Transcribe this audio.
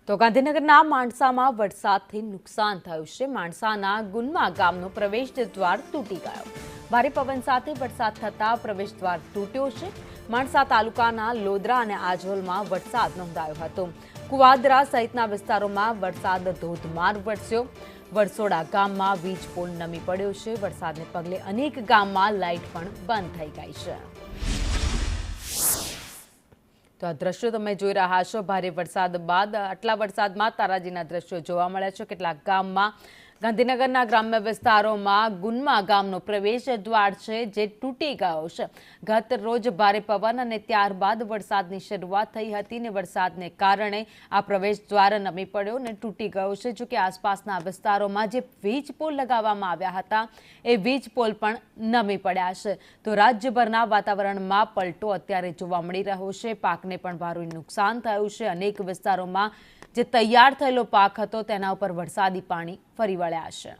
તો ગાંધીનગરના માણસામાં વરસાદથી નુકસાન થયું છે। માણસાના ગુન્મા ગામનો પ્રવેશ દ્વાર તૂટી ગયો। ભારે પવન સાથે વરસાદ થતા પ્રવેશ દ્વાર તૂટ્યો છે। માણસા તાલુકાના લોદરા અને આજોલમાં વરસાદ નોંધાયો હતો। કુવાદરા સહિતના વિસ્તારોમાં વરસાદ ધોધમાર વરસ્યો। વરસોડા ગામમાં વીજ પોલ નમી પડ્યો છે। વરસાદને પગલે અનેક ગામમાં લાઇટ પણ બંધ થઈ ગઈ છે। તો આ દ્રશ્યો તમે જોઈ રહ્યા છો। ભારે વરસાદ બાદ આટલા વરસાદમાં તારાજીના દ્રશ્યો જોવા મળ્યા છે। કેટલાક ગામમાં ગાંધીનગરના ગ્રામ્ય વિસ્તારોમાં ગુન્મા ગામનો પ્રવેશ દ્વાર છે જે તૂટી ગયો છે। ગત રોજ ભારે પવન અને ત્યારબાદ વરસાદની શરૂઆત થઈ હતી ને વરસાદને કારણે આ પ્રવેશ દ્વાર નમી પડ્યો અને તૂટી ગયો છે। જો કે આસપાસના વિસ્તારોમાં જે વીજ પોલ લગાવવામાં આવ્યા હતા એ વીજ પોલ પણ નમી પડ્યા છે। તો રાજ્યભરના વાતાવરણમાં પલટો અત્યારે જોવા મળી રહ્યો છે। પાકને પણ ભારે નુકસાન થયું છે। અનેક વિસ્તારોમાં જે તૈયાર થયેલો પાક હતો તેના ઉપર વરસાદી પાણી ફરી વળ્યા છે।